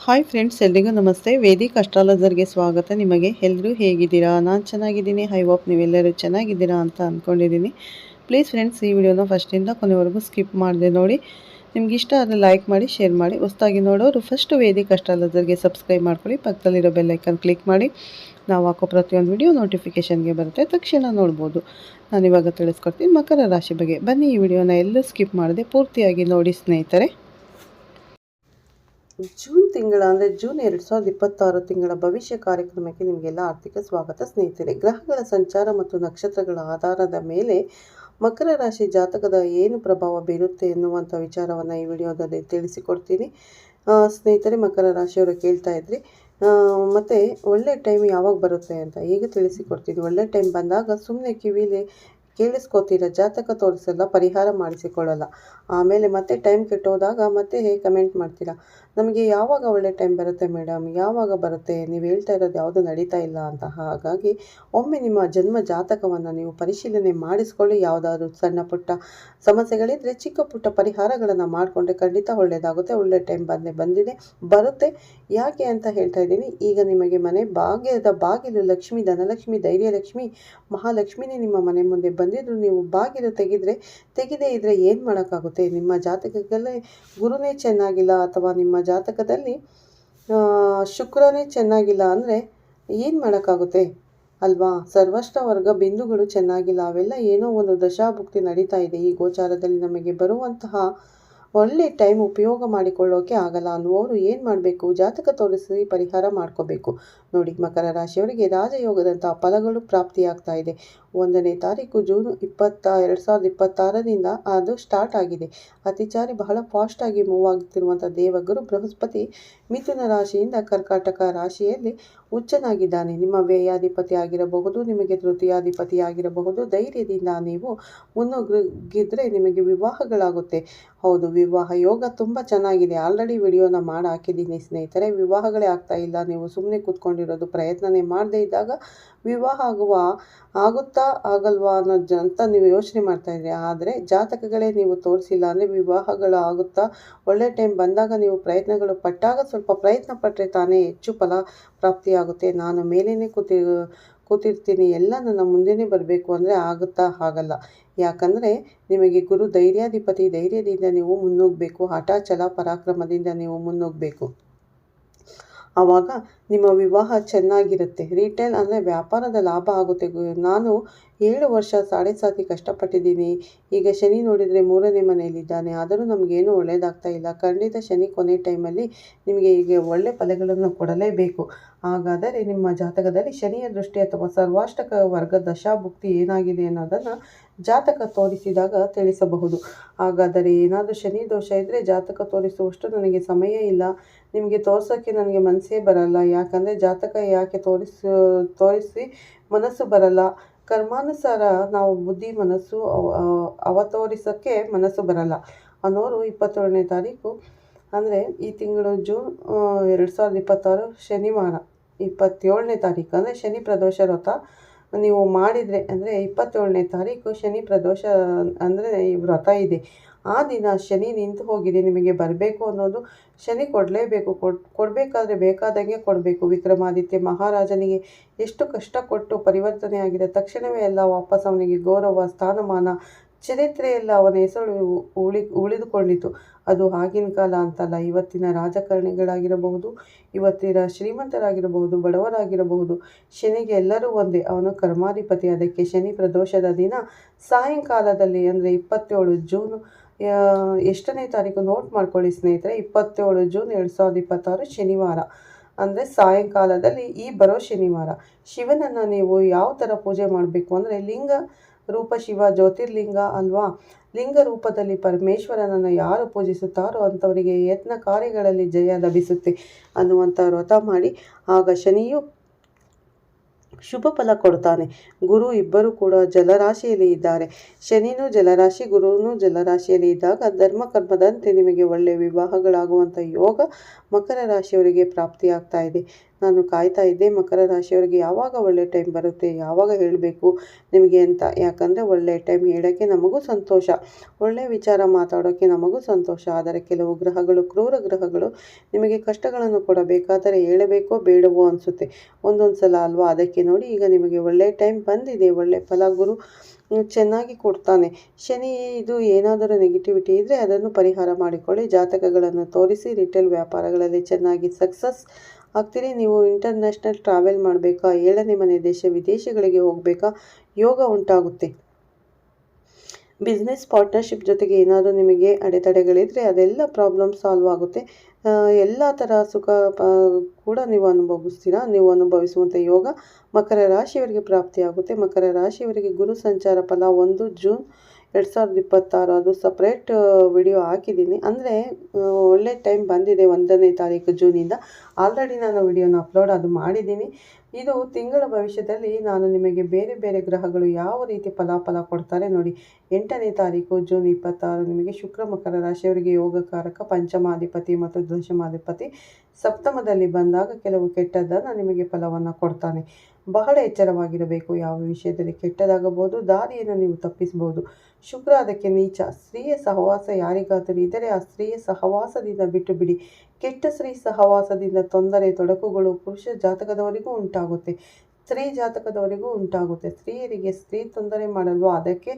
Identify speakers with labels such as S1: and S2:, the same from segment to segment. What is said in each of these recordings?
S1: Hi friends, ಎಲ್ರಿಗೂ ನಮಸ್ತೆ. Vedic ಅಸ್ಟ್ರಾಲಜರ್ಗೆ ಸ್ವಾಗತ. ನಿಮಗೆ ಎಲ್ಲರೂ ಹೇಗಿದ್ದೀರಾ? ನಾನು ಚೆನ್ನಾಗಿದ್ದೀನಿ. ಐ ಹೋಪ್ ನೀವೆಲ್ಲರೂ ಚೆನ್ನಾಗಿದ್ದೀರಾ ಅಂತ ಅಂದ್ಕೊಂಡಿದ್ದೀನಿ. ಪ್ಲೀಸ್ ಫ್ರೆಂಡ್ಸ್, ಈ ವಿಡಿಯೋನ ಫಸ್ಟಿಂದ ಕೊನೆವರೆಗೂ ಸ್ಕಿಪ್ ಮಾಡಿದೆ ನೋಡಿ. ನಿಮ್ಗೆ ಇಷ್ಟ ಆದರೆ ಲೈಕ್ ಮಾಡಿ, ಶೇರ್ ಮಾಡಿ. ಹೊಸದಾಗಿ ನೋಡೋರು ಫಸ್ಟ್ ವೇದಿಕ್ ಅಸ್ಟ್ರಾಲಜರ್ಗೆ ಸಬ್ಸ್ಕ್ರೈಬ್ ಮಾಡ್ಕೊಳ್ಳಿ. ಪಕ್ಕದಲ್ಲಿರೋ ಬೆಲ್ಲೈಕನ್ ಕ್ಲಿಕ್ ಮಾಡಿ. ನಾವು ಹಾಕೋ ಪ್ರತಿಯೊಂದು ವಿಡಿಯೋ ನೋಟಿಫಿಕೇಷನ್ಗೆ ಬರುತ್ತೆ, ತಕ್ಷಣ ನೋಡ್ಬೋದು. ನಾನಿವಾಗ ತಿಳಿಸ್ಕೊಡ್ತೀನಿ ಮಕರ ರಾಶಿ ಬಗ್ಗೆ. ಬನ್ನಿ, ಈ ವಿಡಿಯೋನ ಎಲ್ಲೂ ಸ್ಕಿಪ್ ಮಾಡದೆ ಪೂರ್ತಿಯಾಗಿ ನೋಡಿ ಸ್ನೇಹಿತರೆ. ಜೂನ್ ತಿಂಗಳ ಅಂದರೆ ಜೂನ್ 2026 ತಿಂಗಳ ಭವಿಷ್ಯ ಕಾರ್ಯಕ್ರಮಕ್ಕೆ ನಿಮಗೆಲ್ಲ ಆರ್ಥಿಕ ಸ್ವಾಗತ ಸ್ನೇಹಿತರೆ. ಗ್ರಹಗಳ ಸಂಚಾರ ಮತ್ತು ನಕ್ಷತ್ರಗಳ ಆಧಾರದ ಮೇಲೆ ಮಕರ ರಾಶಿ ಜಾತಕದ ಏನು ಪ್ರಭಾವ ಬೀರುತ್ತೆ ಎನ್ನುವಂಥ ವಿಚಾರವನ್ನು ಈ ವಿಡಿಯೋದಲ್ಲಿ ತಿಳಿಸಿಕೊಡ್ತೀನಿ ಸ್ನೇಹಿತರೆ. ಮಕರ ರಾಶಿಯವರು ಕೇಳ್ತಾ ಇದ್ರಿ ಮತ್ತು ಒಳ್ಳೆ ಟೈಮ್ ಯಾವಾಗ ಬರುತ್ತೆ ಅಂತ ಈಗ ತಿಳಿಸಿಕೊಡ್ತೀನಿ. ಒಳ್ಳೆ ಟೈಮ್ ಬಂದಾಗ ಸುಮ್ಮನೆ ಕಿವಿಲಿ ಕೇಳಿಸ್ಕೋತೀರ, ಜಾತಕ ತೋರಿಸಲ್ಲ, ಪರಿಹಾರ ಮಾಡಿಸಿಕೊಳ್ಳಲ್ಲ. ಆಮೇಲೆ ಮತ್ತೆ ಟೈಮ್ ಕೆಟ್ಟೋದಾಗ ಮತ್ತೆ ಹೇಗೆ ಕಮೆಂಟ್ ಮಾಡ್ತೀರಾ, ನಮಗೆ ಯಾವಾಗ ಒಳ್ಳೆ ಟೈಮ್ ಬರುತ್ತೆ ಮೇಡಮ್, ಯಾವಾಗ ಬರುತ್ತೆ, ನೀವು ಹೇಳ್ತಾ ಇರೋದು ಯಾವುದು ನಡೀತಾ ಇಲ್ಲ ಅಂತ. ಹಾಗಾಗಿ ಒಮ್ಮೆ ನಿಮ್ಮ ಜನ್ಮ ಜಾತಕವನ್ನು ನೀವು ಪರಿಶೀಲನೆ ಮಾಡಿಸ್ಕೊಳ್ಳಿ. ಯಾವುದಾದ್ರೂ ಸಣ್ಣ ಪುಟ್ಟ ಸಮಸ್ಯೆಗಳಿದ್ದರೆ ಚಿಕ್ಕ ಪುಟ್ಟ ಪರಿಹಾರಗಳನ್ನು ಮಾಡಿಕೊಂಡ್ರೆ ಖಂಡಿತ ಒಳ್ಳೆಯದಾಗುತ್ತೆ. ಒಳ್ಳೆ ಟೈಮ್ ಬರುತ್ತೆ. ಯಾಕೆ ಅಂತ ಹೇಳ್ತಾ ಇದ್ದೀನಿ. ಈಗ ನಿಮಗೆ ಮನೆ ಭಾಗ್ಯದ ಬಾಗಿಲು ಲಕ್ಷ್ಮಿ, ಧನಲಕ್ಷ್ಮಿ, ಧೈರ್ಯಲಕ್ಷ್ಮಿ, ಮಹಾಲಕ್ಷ್ಮಿನೇ ನಿಮ್ಮ ಮನೆ ಮುಂದೆ ಬಂದಿದ್ರು ನೀವು ಬಾಗಿಲು ತೆಗೆದೇ ಇದ್ದರೆ ಏನು ಮಾಡೋಕ್ಕಾಗುತ್ತೆ? ನಿಮ್ಮ ಜಾತಕದಲ್ಲೇ ಗುರುನೇ ಚೆನ್ನಾಗಿಲ್ಲ ಅಥವಾ ನಿಮ್ಮ ಜಾತಕದಲ್ಲಿ ಶುಕ್ರನೇ ಚೆನ್ನಾಗಿಲ್ಲ ಅಂದರೆ ಏನು ಮಾಡೋಕ್ಕಾಗುತ್ತೆ ಅಲ್ವಾ? ಸರ್ವಷ್ಟ ವರ್ಗ ಬಿಂದುಗಳು ಚೆನ್ನಾಗಿಲ್ಲ, ಅವೆಲ್ಲ ಏನೋ ಒಂದು ದಶಾಭುಕ್ತಿ ನಡೀತಾ ಇದೆ. ಈ ಗೋಚಾರದಲ್ಲಿ ನಮಗೆ ಬರುವಂತಹ ಒಳ್ಳೆ ಟೈಮ್ ಉಪಯೋಗ ಮಾಡಿಕೊಳ್ಳೋಕೆ ಆಗಲ್ಲ ಅನ್ನುವರು ಏನು ಮಾಡಬೇಕು? ಜಾತಕ ತೋರಿಸಿ ಪರಿಹಾರ ಮಾಡ್ಕೋಬೇಕು. ನೋಡಿ, ಮಕರ ರಾಶಿಯವರಿಗೆ ರಾಜಯೋಗದಂತಹ ಫಲಗಳು ಪ್ರಾಪ್ತಿಯಾಗ್ತಾ ಇದೆ. 1ನೇ ತಾರೀಕು ಜೂನ್ 2026ರಿಂದ ಅದು ಸ್ಟಾರ್ಟ್ ಆಗಿದೆ. ಅತಿಚಾರಿ ಬಹಳ ಫಾಸ್ಟಾಗಿ ಮೂವ್ ಆಗುತ್ತಿರುವಂಥ ದೇವಗುರು ಬೃಹಸ್ಪತಿ ಮಿಥುನ ರಾಶಿಯಿಂದ ಕರ್ಕಾಟಕ ರಾಶಿಯಲ್ಲಿ ಉಚ್ಚನಾಗಿದ್ದಾನೆ. ನಿಮ್ಮ ವ್ಯಯಾಧಿಪತಿ ಆಗಿರಬಹುದು, ನಿಮಗೆ ತೃತೀಯಾಧಿಪತಿ ಆಗಿರಬಹುದು. ಧೈರ್ಯದಿಂದ ನೀವು ಮುನ್ನುಗ್ಗಿದ್ರೆ ನಿಮಗೆ ವಿವಾಹಗಳಾಗುತ್ತೆ. ಹೌದು, ವಿವಾಹ ಯೋಗ ತುಂಬ ಚೆನ್ನಾಗಿದೆ. ಆಲ್ರೆಡಿ ವಿಡಿಯೋನ ಮಾಡಿ ಹಾಕಿದ್ದೀನಿ ಸ್ನೇಹಿತರೆ. ವಿವಾಹಗಳೇ ಆಗ್ತಾ ಇಲ್ಲ, ನೀವು ಸುಮ್ಮನೆ ಕೂತ್ಕೊಂಡಿರೋದು, ಪ್ರಯತ್ನನೇ ಮಾಡದೇ ಇದ್ದಾಗ ವಿವಾಹ ಆಗುತ್ತಾ ಆಗಲ್ವಾ ಅಂತ ನೀವು ಯೋಚನೆ ಮಾಡ್ತಾ ಇದ್ರಿ. ಆದರೆ ಜಾತಕಗಳೇ ನೀವು ತೋರಿಸಿಲ್ಲ ಅಂದರೆ ವಿವಾಹಗಳು ಆಗುತ್ತಾ? ಒಳ್ಳೆ ಟೈಮ್ ಬಂದಾಗ ನೀವು ಪ್ರಯತ್ನಗಳು ಪಟ್ಟಾಗ ಸ್ವಲ್ಪ ಪ್ರಯತ್ನ ಪಟ್ಟರೆ ತಾನೇ ಹೆಚ್ಚು ಫಲ ಪ್ರಾಪ್ತಿಯಾಗುತ್ತೆ. ನಾನು ಮೇಲೇ ಕೂತಿರ್ತೀನಿ, ಎಲ್ಲ ನನ್ನ ಮುಂದೆನೇ ಬರಬೇಕು ಅಂದರೆ ಆಗುತ್ತಾ? ಆಗಲ್ಲ. ಯಾಕಂದರೆ ನಿಮಗೆ ಗುರು ಧೈರ್ಯಾಧಿಪತಿ. ಧೈರ್ಯದಿಂದ ನೀವು ಮುನ್ನುಗ್ಗಬೇಕು, ಹಠ ಛಲ ಪರಾಕ್ರಮದಿಂದ ನೀವು ಮುನ್ನುಗ್ಗಬೇಕು. ಆವಾಗ ನಿಮ್ಮ ವಿವಾಹ ಚೆನ್ನಾಗಿರುತ್ತೆ. ರಿಟೇಲ್ ಅಂದರೆ ವ್ಯಾಪಾರದ ಲಾಭ ಆಗುತ್ತೆ. ನಾನು 7 ವರ್ಷ 7.5 ಕಷ್ಟಪಟ್ಟಿದ್ದೀನಿ. ಈಗ ಶನಿ ನೋಡಿದರೆ 3ನೇ ಮನೆಯಲ್ಲಿದ್ದಾನೆ, ಆದರೂ ನಮಗೇನು ಒಳ್ಳೆಯದಾಗ್ತಾ ಇಲ್ಲ. ಖಂಡಿತ ಶನಿ ಕೊನೆ ಟೈಮಲ್ಲಿ ನಿಮಗೆ ಈಗ ಒಳ್ಳೆ ಫಲಗಳನ್ನು ಕೊಡಲೇಬೇಕು. ಹಾಗಾದರೆ ನಿಮ್ಮ ಜಾತಕದಲ್ಲಿ ಶನಿಯ ದೃಷ್ಟಿ ಅಥವಾ ಸರ್ವಾಷ್ಟಕ ವರ್ಗ ದಶಾಭುಕ್ತಿ ಏನಾಗಿದೆ ಅನ್ನೋದನ್ನು ಜಾತಕ ತೋರಿಸಿದಾಗ ತಿಳಿಸಬಹುದು. ಹಾಗಾದರೆ ಏನಾದರೂ ಶನಿ ದೋಷ ಇದ್ದರೆ ಜಾತಕ ತೋರಿಸುವಷ್ಟು ನನಗೆ ಸಮಯ ಇಲ್ಲ, ನಿಮಗೆ ತೋರಿಸೋಕ್ಕೆ ನನಗೆ ಮನಸ್ಸೇ ಬರಲ್ಲ. ಯಾಕಂದರೆ ಜಾತಕ ಯಾಕೆ ತೋರಿಸಿ ಮನಸ್ಸು ಬರಲ್ಲ? ಕರ್ಮಾನುಸಾರ ನಾವು ಬುದ್ಧಿ ಮನಸ್ಸು ತೋರಿಸೋಕ್ಕೆ ಮನಸ್ಸು ಬರಲ್ಲ ಅನ್ನೋರು 27ನೇ ತಾರೀಕು ಅಂದರೆ ಈ ತಿಂಗಳು ಜೂನ್ 2026 ಶನಿವಾರ 27ನೇ ತಾರೀಕು ಅಂದರೆ ಶನಿ ಪ್ರದೋಷ ವ್ರತ ನೀವು ಮಾಡಿದರೆ, ಅಂದರೆ 27ನೇ ತಾರೀಕು ಶನಿ ಪ್ರದೋಷ ಅಂದರೆ ಈ ವ್ರತ ಇದೆ. ಆ ದಿನ ಶನಿ ನಿಂತು ಹೋಗಿದೆ. ನಿಮಗೆ ಬರಬೇಕು ಅನ್ನೋದು ಶನಿ ಕೊಡಲೇಬೇಕು. ಕೊಡಬೇಕಾದ್ರೆ ಬೇಕಾದಂಗೆ ಕೊಡಬೇಕು. ವಿಕ್ರಮಾದಿತ್ಯ ಮಹಾರಾಜನಿಗೆ ಎಷ್ಟು ಕಷ್ಟ ಕೊಟ್ಟು ಪರಿವರ್ತನೆ ಆಗಿದೆ, ತಕ್ಷಣವೇ ಎಲ್ಲ ವಾಪಸ್ ಅವನಿಗೆ ಗೌರವ, ಸ್ಥಾನಮಾನ, ಚರಿತ್ರೆಯೆಲ್ಲ ಅವನ ಹೆಸರು ಉಳಿದುಕೊಂಡಿತು. ಅದು ಆಗಿನ ಕಾಲ ಅಂತಲ್ಲ. ಇವತ್ತಿನ ರಾಜಕಾರಣಿಗಳಾಗಿರಬಹುದು, ಇವತ್ತಿನ ಶ್ರೀಮಂತರಾಗಿರಬಹುದು, ಬಡವರಾಗಿರಬಹುದು, ಶನಿಗೆ ಎಲ್ಲರೂ ಒಂದೇ. ಅವನು ಕರ್ಮಾಧಿಪತಿ. ಅದಕ್ಕೆ ಶನಿ ಪ್ರದೋಷದ ದಿನ ಸಾಯಂಕಾಲದಲ್ಲಿ ಅಂದರೆ 27 ಜೂನ್ ಎಷ್ಟನೇ ತಾರೀಕು ನೋಟ್ ಮಾಡ್ಕೊಳ್ಳಿ ಸ್ನೇಹಿತರೆ. 27 ಜೂನ್ 2026 ಶನಿವಾರ ಅಂದರೆ ಸಾಯಂಕಾಲದಲ್ಲಿ ಈ ಬರೋ ಶನಿವಾರ ಶಿವನನ್ನು ನೀವು ಯಾವ ಥರ ಪೂಜೆ ಮಾಡಬೇಕು ಅಂದರೆ ಲಿಂಗ ರೂಪ ಶಿವ ಜ್ಯೋತಿರ್ಲಿಂಗ ಅಲ್ವಾ? ಲಿಂಗ ರೂಪದಲ್ಲಿ ಪರಮೇಶ್ವರನನ್ನು ಯಾರು ಪೂಜಿಸುತ್ತಾರೋ ಅಂಥವರಿಗೆ ಯತ್ನ ಕಾರ್ಯಗಳಲ್ಲಿ ಜಯ ಲಭಿಸುತ್ತೆ ಅನ್ನುವಂಥ ವ್ರತ ಮಾಡಿ. ಆಗ ಶನಿಯು ಶುಭ ಫಲ ಕೊಡ್ತಾನೆ. ಗುರು ಇಬ್ಬರು ಕೂಡ ಜಲರಾಶಿಯಲ್ಲಿ ಇದ್ದಾರೆ. ಶನಿನೂ ಜಲರಾಶಿ, ಗುರುನೂ ಜಲರಾಶಿಯಲ್ಲಿ ಇದ್ದಾಗ ಧರ್ಮಕರ್ಮದಂತೆ ನಿಮಗೆ ಒಳ್ಳೆಯ ವಿವಾಹಗಳಾಗುವಂಥ ಯೋಗ ಮಕರ ರಾಶಿಯವರಿಗೆ ಪ್ರಾಪ್ತಿಯಾಗ್ತಾ ಇದೆ. ನಾನು ಕಾಯ್ತಾ ಇದ್ದೆ ಮಕರ ರಾಶಿಯವರಿಗೆ ಯಾವಾಗ ಒಳ್ಳೆ ಟೈಮ್ ಬರುತ್ತೆ, ಯಾವಾಗ ಹೇಳಬೇಕು ನಿಮಗೆ ಅಂತ. ಯಾಕಂದರೆ ಒಳ್ಳೆ ಟೈಮ್ ಹೇಳೋಕ್ಕೆ ನಮಗೂ ಸಂತೋಷ, ಒಳ್ಳೆ ವಿಚಾರ ಮಾತಾಡೋಕ್ಕೆ ನಮಗೂ ಸಂತೋಷ. ಆದರೆ ಕೆಲವು ಗ್ರಹಗಳು, ಕ್ರೂರ ಗ್ರಹಗಳು ನಿಮಗೆ ಕಷ್ಟಗಳನ್ನು ಕೊಡಬೇಕಾದರೆ ಹೇಳಬೇಕೋ ಬೇಡವೋ ಅನಿಸುತ್ತೆ ಒಂದೊಂದು ಸಲ ಅಲ್ವಾ. ಅದಕ್ಕೆ ನೋಡಿ ಈಗ ನಿಮಗೆ ಒಳ್ಳೆ ಟೈಮ್ ಬಂದಿದೆ, ಒಳ್ಳೆ ಫಲ ಗುರು ಚೆನ್ನಾಗಿ ಕೊಡ್ತಾನೆ. ಶನಿ ಇದು ಏನಾದರೂ ನೆಗೆಟಿವಿಟಿ ಇದ್ದರೆ ಅದನ್ನು ಪರಿಹಾರ ಮಾಡಿಕೊಳ್ಳಿ. ಜಾತಕಗಳನ್ನು ತೋರಿಸಿ ರಿಟೇಲ್ ವ್ಯಾಪಾರಗಳಲ್ಲಿ ಚೆನ್ನಾಗಿ ಸಕ್ಸಸ್ ಆಗ್ತೀರಿ. ನೀವು ಇಂಟರ್ನ್ಯಾಷನಲ್ ಟ್ರಾವೆಲ್ ಮಾಡಬೇಕಾ, 7ನೇ ಮನೆ ದೇಶ ವಿದೇಶಗಳಿಗೆ ಹೋಗಬೇಕಾ, ಯೋಗ ಉಂಟಾಗುತ್ತೆ. ಬಿಸ್ನೆಸ್ ಪಾರ್ಟ್ನರ್ಶಿಪ್ ಜೊತೆಗೆ ಏನಾದರೂ ನಿಮಗೆ ಅಡೆತಡೆಗಳಿದ್ದರೆ ಅದೆಲ್ಲ ಪ್ರಾಬ್ಲಮ್ ಸಾಲ್ವ್ ಆಗುತ್ತೆ. ಎಲ್ಲ ಥರ ಸುಖ ಕೂಡ ನೀವು ಅನುಭವಿಸ್ತೀರಾ. ನೀವು ಅನುಭವಿಸುವಂಥ ಯೋಗ ಮಕರ ರಾಶಿಯವರಿಗೆ ಪ್ರಾಪ್ತಿಯಾಗುತ್ತೆ. ಮಕರ ರಾಶಿಯವರಿಗೆ ಗುರು ಸಂಚಾರ ಫಲ 1 ಜೂನ್ 2026 ಅದು ಸಪ್ರೇಟ್ ವಿಡಿಯೋ ಹಾಕಿದ್ದೀನಿ. ಅಂದರೆ ಒಳ್ಳೆ ಟೈಮ್ ಬಂದಿದೆ 1ನೇ ತಾರೀಕು ಜೂನಿಂದ. ಆಲ್ರೆಡಿ ನಾನು ವಿಡಿಯೋನ ಅಪ್ಲೋಡ್ ಅದು ಮಾಡಿದ್ದೀನಿ. ಇದು ತಿಂಗಳ ಭವಿಷ್ಯದಲ್ಲಿ ನಾನು ನಿಮಗೆ ಬೇರೆ ಬೇರೆ ಗ್ರಹಗಳು ಯಾವ ರೀತಿ ಫಲಾಫಲ ಕೊಡ್ತಾರೆ ನೋಡಿ. 8ನೇ ತಾರೀಕು ಜೂನ್ 26 ನಿಮಗೆ ಶುಕ್ರ ಮಕರ ರಾಶಿಯವರಿಗೆ ಯೋಗಕಾರಕ, ಪಂಚಮಾಧಿಪತಿ ಮತ್ತು ದಶಮಾಧಿಪತಿ ಸಪ್ತಮದಲ್ಲಿ ಬಂದಾಗ ಕೆಲವು ಕೆಟ್ಟದ್ದನ್ನು ನಿಮಗೆ ಫಲವನ್ನು ಕೊಡ್ತಾನೆ. ಬಹಳ ಎಚ್ಚರವಾಗಿರಬೇಕು. ಯಾವ ವಿಷಯದಲ್ಲಿ ಕೆಟ್ಟದಾಗಬಹುದು, ದಾರಿಯನ್ನು ನೀವು ತಪ್ಪಿಸಬಹುದು. ಶುಕ್ರ ಅದಕ್ಕೆ ನೀಚ. ಸ್ತ್ರೀಯ ಸಹವಾಸ ಯಾರಿಗಾದರೂ ಇದ್ದರೆ ಆ ಸ್ತ್ರೀಯ ಸಹವಾಸದಿಂದ ಬಿಟ್ಟು ಬಿಡಿ. ಕೆಟ್ಟ ಸ್ತ್ರೀ ಸಹವಾಸದಿಂದ ತೊಂದರೆ ತೊಡಕುಗಳು ಪುರುಷ ಜಾತಕದವರಿಗೂ ಉಂಟಾಗುತ್ತೆ, ಸ್ತ್ರೀ ಜಾತಕದವರಿಗೂ ಉಂಟಾಗುತ್ತೆ. ಸ್ತ್ರೀಯರಿಗೆ ಸ್ತ್ರೀ ತೊಂದರೆ ಮಾಡಲ್ವಾ, ಅದಕ್ಕೆ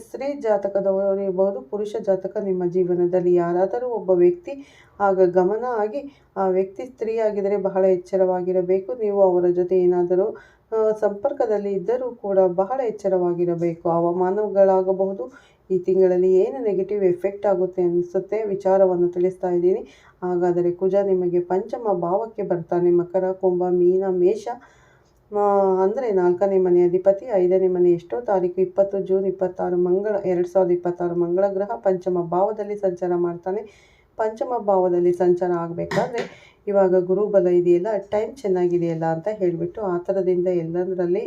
S1: ಸ್ತ್ರೀ ಜಾತಕದವರಿರ್ಬೋದು, ಪುರುಷ ಜಾತಕ ನಿಮ್ಮ ಜೀವನದಲ್ಲಿ ಯಾರಾದರೂ ಒಬ್ಬ ವ್ಯಕ್ತಿ ಆಗ ಗಮನ ಆಗಿ ಆ ವ್ಯಕ್ತಿ ಸ್ತ್ರೀ ಆಗಿದ್ದರೆ ಬಹಳ ಎಚ್ಚರವಾಗಿರಬೇಕು. ನೀವು ಅವರ ಜೊತೆ ಏನಾದರೂ ಸಂಪರ್ಕದಲ್ಲಿ ಇದ್ದರೂ ಕೂಡ ಬಹಳ ಎಚ್ಚರವಾಗಿರಬೇಕು. ಅವಮಾನಗಳಾಗಬಹುದು. ಈ ತಿಂಗಳಲ್ಲಿ ಏನು ನೆಗೆಟಿವ್ ಎಫೆಕ್ಟ್ ಆಗುತ್ತೆ ಅನಿಸುತ್ತೆ ವಿಚಾರವನ್ನು ತಿಳಿಸ್ತಾ ಇದ್ದೀನಿ. ಹಾಗಾದರೆ ಕುಜ ನಿಮಗೆ ಪಂಚಮ ಭಾವಕ್ಕೆ ಬರ್ತಾನೆ. ಮಕರ, ಕುಂಭ, ಮೀನ, ಮೇಷ ಅಂದರೆ 4ನೇ ಮನೆ ಅಧಿಪತಿ. 5ನೇ ಮನೆ ಎಷ್ಟೋ ತಾರೀಕು 20 ಜೂನ್ 26 2026 ಮಂಗಳ ಗ್ರಹ ಪಂಚಮ ಭಾವದಲ್ಲಿ ಸಂಚಾರ ಮಾಡ್ತಾನೆ. ಪಂಚಮ ಭಾವದಲ್ಲಿ ಸಂಚಾರ ಆಗಬೇಕಾದ್ರೆ ಇವಾಗ ಗುರುಬಲ ಇದೆಯಲ್ಲ, ಟೈಮ್ ಚೆನ್ನಾಗಿದೆಯಲ್ಲ ಅಂತ ಹೇಳಿಬಿಟ್ಟು ಆ ಥರದಿಂದ ಎಲ್ಲದರಲ್ಲಿ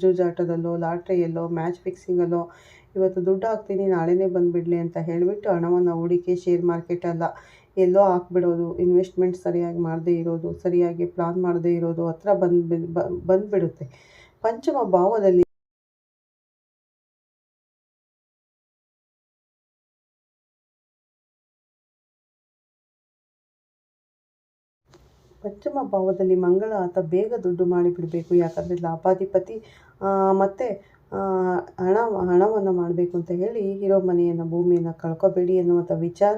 S1: ಜೂಜಾಟದಲ್ಲೋ, ಲಾಟ್ರಿಯಲ್ಲೋ, ಮ್ಯಾಚ್ ಫಿಕ್ಸಿಂಗಲ್ಲೋ ಇವತ್ತು ದುಡ್ಡು ಹಾಕ್ತೀನಿ ನಾಳೆನೇ ಬಂದುಬಿಡಲಿ ಅಂತ ಹೇಳಿಬಿಟ್ಟು ಹಣವನ್ನು ಹೂಡಿಕೆ, ಶೇರ್ ಮಾರ್ಕೆಟ್ ಅಲ್ಲ ಎಲ್ಲೋ ಹಾಕ್ಬಿಡೋದು, ಇನ್ವೆಸ್ಟ್ಮೆಂಟ್ ಸರಿಯಾಗಿ ಮಾಡದೇ ಇರೋದು, ಸರಿಯಾಗಿ ಪ್ಲಾನ್ ಮಾಡದೇ ಇರೋದು ಹತ್ರ ಬಂದುಬಿಡುತ್ತೆ. ಪಂಚಮ ಭಾವದಲ್ಲಿ ಮಂಗಳ ಆತ ಬೇಗ ದುಡ್ಡು ಮಾಡಿಬಿಡಬೇಕು. ಯಾಕಂದರೆ ಲಾಭಾಧಿಪತಿ ಮತ್ತು ಹಣವನ್ನು ಮಾಡಬೇಕು ಅಂತ ಹೇಳಿ ಇರೋ ಮನೆಯನ್ನು, ಭೂಮಿಯನ್ನು ಕಳ್ಕೊಬೇಡಿ ಎನ್ನುವಂಥ ವಿಚಾರ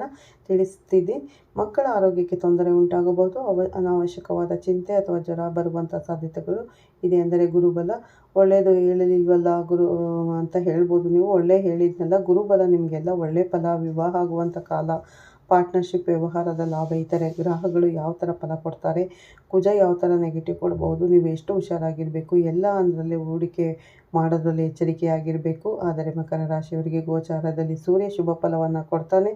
S1: ತಿಳಿಸ್ತಿದ್ದೆ. ಮಕ್ಕಳ ಆರೋಗ್ಯಕ್ಕೆ ತೊಂದರೆ ಉಂಟಾಗಬಹುದು. ಅನಾವಶ್ಯಕವಾದ ಚಿಂತೆ ಅಥವಾ ಜ್ವರ ಬರುವಂಥ ಸಾಧ್ಯತೆಗಳು ಇದೆ. ಅಂದರೆ ಗುರುಬಲ ಒಳ್ಳೆಯದು ಹೇಳಲಿಲ್ವಲ್ಲ ಗುರು ಅಂತ ಹೇಳ್ಬೋದು ನೀವು. ಒಳ್ಳೆ ಹೇಳಿದ್ನಲ್ಲ, ಗುರುಬಲ ನಿಮಗೆಲ್ಲ ಒಳ್ಳೆ ಫಲ, ವಿವಾಹ ಆಗುವಂಥ ಕಾಲ, ಪಾರ್ಟ್ನರ್ಶಿಪ್, ವ್ಯವಹಾರದ ಲಾಭ, ಇತರೆ ಗ್ರಹಗಳು ಯಾವ ಥರ ಫಲ ಕೊಡ್ತಾರೆ, ಕುಜ ಯಾವ ಥರ ನೆಗೆಟಿವ್ ಕೊಡ್ಬೋದು, ನೀವು ಎಷ್ಟು ಹುಷಾರಾಗಿರಬೇಕು, ಎಲ್ಲ ಅದರಲ್ಲಿ ಹೂಡಿಕೆ ಮಾಡೋದ್ರಲ್ಲಿ ಎಚ್ಚರಿಕೆಯಾಗಿರಬೇಕು. ಆದರೆ ಮಕರ ರಾಶಿಯವರಿಗೆ ಗೋಚಾರದಲ್ಲಿ ಸೂರ್ಯ ಶುಭ ಫಲವನ್ನು ಕೊಡ್ತಾನೆ.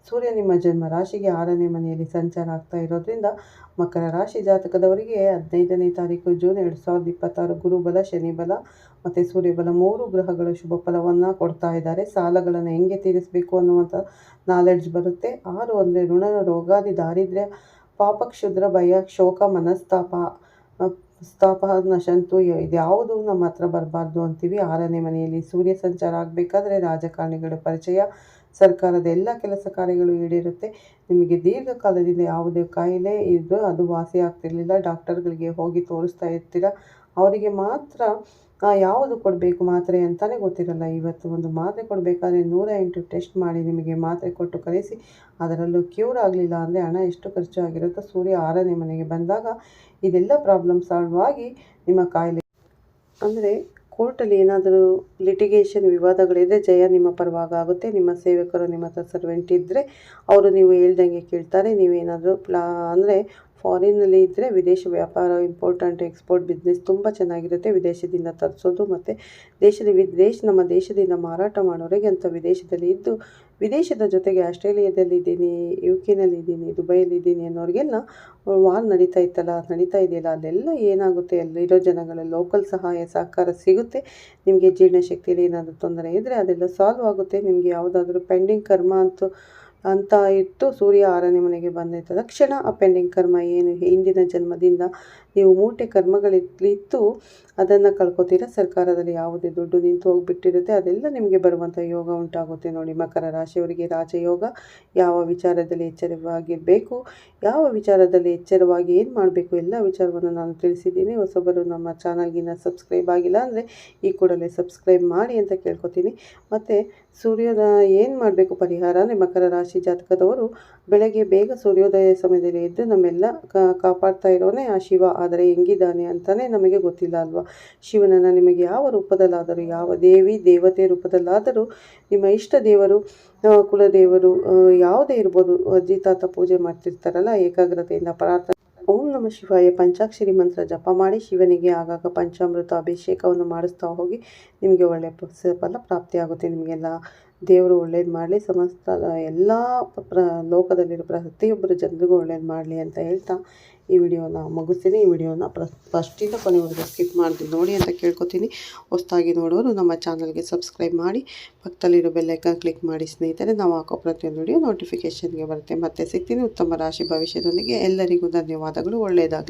S1: ಸೂರ್ಯ ನಿಮ್ಮ ಜನ್ಮ ರಾಶಿಗೆ 6ನೇ ಮನೆಯಲ್ಲಿ ಸಂಚಾರ ಆಗ್ತಾ ಇರೋದ್ರಿಂದ ಮಕರ ರಾಶಿ ಜಾತಕದವರಿಗೆ 15ನೇ ತಾರೀಕು ಜೂನ್ 2026 ಗುರುಬಲ, ಶನಿ ಬಲ ಮತ್ತು ಸೂರ್ಯಬಲ 3 ಗ್ರಹಗಳು ಶುಭ ಫಲವನ್ನು ಕೊಡ್ತಾ ಇದ್ದಾರೆ. ಸಾಲಗಳನ್ನು ಹೆಂಗೆ ತೀರಿಸಬೇಕು ಅನ್ನುವಂಥ ನಾಲೆಡ್ಜ್ ಬರುತ್ತೆ. 6 ಅಂದರೆ ಋಣ, ರೋಗಾದಿ, ದಾರಿದ್ರ್ಯ, ಪಾಪ, ಕ್ಷುದ್ರ, ಭಯ, ಶೋಕ, ಮನಸ್ತಾಪ, ನಶಂತು ಇದ್ಯಾವುದು ನಮ್ಮ ಹತ್ರ ಬರಬಾರ್ದು ಅಂತೀವಿ. 6ನೇ ಮನೆಯಲ್ಲಿ ಸೂರ್ಯ ಸಂಚಾರ ಆಗಬೇಕಾದ್ರೆ ರಾಜಕಾರಣಿಗಳ ಪರಿಚಯ, ಸರ್ಕಾರದ ಎಲ್ಲ ಕೆಲಸ ಕಾರ್ಯಗಳು ಈಡೇರುತ್ತೆ. ನಿಮಗೆ ದೀರ್ಘಕಾಲದಿಂದ ಯಾವುದೇ ಕಾಯಿಲೆ ಇದ್ದು ಅದು ವಾಸಿ ಆಗ್ತಿರ್ಲಿಲ್ಲ, ಡಾಕ್ಟರ್ಗಳಿಗೆ ಹೋಗಿ ತೋರಿಸ್ತಾ ಇರ್ತೀರ, ಅವರಿಗೆ ಮಾತ್ರ ಯಾವುದು ಕೊಡಬೇಕು ಮಾತ್ರೆ ಅಂತಲೇ ಗೊತ್ತಿರಲ್ಲ. ಇವತ್ತು ಒಂದು ಮಾತ್ರೆ ಕೊಡಬೇಕಾದ್ರೆ 108 ಟೆಸ್ಟ್ ಮಾಡಿ ನಿಮಗೆ ಮಾತ್ರೆ ಕೊಟ್ಟು ಕಳಿಸಿ ಅದರಲ್ಲೂ ಕ್ಯೂರ್ ಆಗಲಿಲ್ಲ ಅಂದರೆ ಹಣ ಎಷ್ಟು ಖರ್ಚು ಆಗಿರುತ್ತೋ. ಸೂರ್ಯ 6ನೇ ಮನೆಗೆ ಬಂದಾಗ ಇದೆಲ್ಲ ಪ್ರಾಬ್ಲಮ್ ಸಾಲ್ವ್ ಆಗಿ ನಿಮ್ಮ ಕಾಯಿಲೆ, ಅಂದರೆ ಕೋರ್ಟಲ್ಲಿ ಏನಾದರೂ ಲಿಟಿಗೇಷನ್ ವಿವಾದಗಳಿದ್ದರೆ ಜಯ ನಿಮ್ಮ ಪರವಾಗಿ ಆಗುತ್ತೆ. ನಿಮ್ಮ ಸೇವಕರು, ನಿಮ್ಮ ಹತ್ರ ಸರ್ವೆಂಟ್ ಇದ್ದರೆ ಅವರು ನೀವು ಹೇಳ್ದಂಗೆ ಕೇಳ್ತಾರೆ. ನೀವೇನಾದರೂ ಅಂದರೆ ಫಾರಿನ್ನಲ್ಲಿ ಇದ್ದರೆ ವಿದೇಶ ವ್ಯಾಪಾರ, ಇಂಪೋರ್ಟೆಂಟ್ ಎಕ್ಸ್ಪೋರ್ಟ್ ಬಿಸ್ನೆಸ್ ತುಂಬ ಚೆನ್ನಾಗಿರುತ್ತೆ. ವಿದೇಶದಿಂದ ತರಿಸೋದು ಮತ್ತು ನಮ್ಮ ದೇಶದಿಂದ ಮಾರಾಟ ಮಾಡೋರಿಗೆ ಅಂತ ವಿದೇಶದಲ್ಲಿ ಇದ್ದು, ವಿದೇಶದ ಜೊತೆಗೆ ಆಸ್ಟ್ರೇಲಿಯಾದಲ್ಲಿ ಇದ್ದೀನಿ, UK ಇದ್ದೀನಿ, ದುಬೈಯಲ್ಲಿ ಇದ್ದೀನಿ ಅನ್ನೋರಿಗೆಲ್ಲ ವಾರ್ ನಡೀತಾ ಇದೆಯಲ್ಲ, ಅಲ್ಲೆಲ್ಲ ಏನಾಗುತ್ತೆ, ಅಲ್ಲಿರೋ ಜನಗಳ ಲೋಕಲ್ ಸಹಾಯ ಸಹಕಾರ ಸಿಗುತ್ತೆ. ನಿಮಗೆ ಜೀರ್ಣಶಕ್ತಿಯಲ್ಲಿ ಏನಾದರೂ ತೊಂದರೆ ಇದ್ದರೆ ಅದೆಲ್ಲ ಸಾಲ್ವ್ ಆಗುತ್ತೆ. ನಿಮಗೆ ಯಾವುದಾದ್ರೂ ಪೆಂಡಿಂಗ್ ಕರ್ಮ ಅಂತೂ ಅಂತ ಇಟ್ಟು ಸೂರ್ಯ 6ನೇ ಮನೆಗೆ ಬಂದ ತಕ್ಷಣ ಆ ಪೆಂಡಿಂಗ್ ಕರ್ಮ ಏನು ಹಿಂದಿನ ಜನ್ಮದಿಂದ ನೀವು ಮೂಟೆ ಕರ್ಮಗಳಿತ್ತು ಅದನ್ನು ಕಳ್ಕೊತೀರ. ಸರ್ಕಾರದಲ್ಲಿ ಯಾವುದೇ ದುಡ್ಡು ನಿಂತು ಹೋಗಿಬಿಟ್ಟಿರುತ್ತೆ ಅದೆಲ್ಲ ನಿಮಗೆ ಬರುವಂಥ ಯೋಗ ಉಂಟಾಗುತ್ತೆ ನೋಡಿ. ಮಕರ ರಾಶಿಯವರಿಗೆ ರಾಜಯೋಗ. ಯಾವ ವಿಚಾರದಲ್ಲಿ ಎಚ್ಚರವಾಗಿರಬೇಕು, ಯಾವ ವಿಚಾರದಲ್ಲಿ ಎಚ್ಚರವಾಗಿ ಏನು ಮಾಡಬೇಕು ಎಲ್ಲ ವಿಚಾರವನ್ನು ನಾನು ತಿಳಿಸಿದ್ದೀನಿ. ಹೊಸಬರು ನಮ್ಮ ಚಾನಲ್ಗಿನ್ನ ಸಬ್ಸ್ಕ್ರೈಬ್ ಆಗಿಲ್ಲ ಅಂದರೆ ಈ ಕೂಡಲೇ ಸಬ್ಸ್ಕ್ರೈಬ್ ಮಾಡಿ ಅಂತ ಕೇಳ್ಕೊತೀನಿ. ಮತ್ತು ಸೂರ್ಯನ ಏನು ಮಾಡಬೇಕು ಪರಿಹಾರ ಅಂದರೆ ಮಕರ ರಾಶಿ ಜಾತಕದವರು ಬೆಳಗ್ಗೆ ಬೇಗ ಸೂರ್ಯೋದಯ ಸಮಯದಲ್ಲಿ ಎದ್ದು ನಮ್ಮೆಲ್ಲ ಕಾಪಾಡ್ತಾ ಇರೋನೇ ಆ ಶಿವ. ಆದರೆ ಹೆಂಗಿದ್ದಾನೆ ಅಂತಲೇ ನಮಗೆ ಗೊತ್ತಿಲ್ಲ ಅಲ್ವಾ. ಶಿವನನ್ನು ನಿಮಗೆ ಯಾವ ರೂಪದಲ್ಲಾದರೂ, ಯಾವ ದೇವಿ ದೇವತೆ ರೂಪದಲ್ಲಾದರೂ, ನಿಮ್ಮ ಇಷ್ಟ ದೇವರು, ಕುಲದೇವರು ಯಾವುದೇ ಇರ್ಬೋದು, ಅಜ್ಜಿ ತಾತ ಪೂಜೆ ಮಾಡ್ತಿರ್ತಾರಲ್ಲ, ಏಕಾಗ್ರತೆಯಿಂದ ಪ್ರಾರ್ಥನೆ ಓಂ ನಮ ಶಿವಾಯ ಪಂಚಾಕ್ಷರಿ ಮಂತ್ರ ಜಪ ಮಾಡಿ ಶಿವನಿಗೆ ಆಗಾಗ ಪಂಚಾಮೃತ ಅಭಿಷೇಕವನ್ನು ಮಾಡಿಸ್ತಾ ಹೋಗಿ. ನಿಮಗೆ ಒಳ್ಳೆಯ ಫಲ ಪ್ರಾಪ್ತಿಯಾಗುತ್ತೆ. ನಿಮಗೆಲ್ಲ ದೇವರು ಒಳ್ಳೇದು ಮಾಡಲಿ, ಸಮಸ್ತ ಎಲ್ಲ ಲೋಕದಲ್ಲಿರೋ ಪ್ರತಿಯೊಬ್ಬರ ಜನರಿಗೂ ಒಳ್ಳೇದು ಮಾಡಲಿ ಅಂತ ಹೇಳ್ತಾ ಈ ವಿಡಿಯೋನ ಮುಗಿಸ್ತೀನಿ. ಈ ವಿಡಿಯೋನ ಫಸ್ಟಿಂದ ಕೊನೆವರೆಗೂ ಸ್ಕಿಪ್ ಮಾಡಿ ನೋಡಿ ಅಂತ ಕೇಳ್ಕೊತೀನಿ. ಹೊಸದಾಗಿ ನೋಡೋರು ನಮ್ಮ ಚಾನಲ್ಗೆ ಸಬ್ಸ್ಕ್ರೈಬ್ ಮಾಡಿ ಪಕ್ಕದಲ್ಲಿರೋ ಬೆಲ್ಲೈಕನ್ ಕ್ಲಿಕ್ ಮಾಡಿ ಸ್ನೇಹಿತರೆ. ನಾವು ಹಾಕೋ ಪ್ರತಿಯೊಂದು ವಿಡಿಯೋ ನೋಟಿಫಿಕೇಷನ್ಗೆ ಬರುತ್ತೆ. ಮತ್ತೆ ಸಿಗ್ತೀನಿ ಉತ್ತಮ ರಾಶಿ ಭವಿಷ್ಯದೊಂದಿಗೆ. ಎಲ್ಲರಿಗೂ ಧನ್ಯವಾದಗಳು. ಒಳ್ಳೆಯದಾಗಲಿ.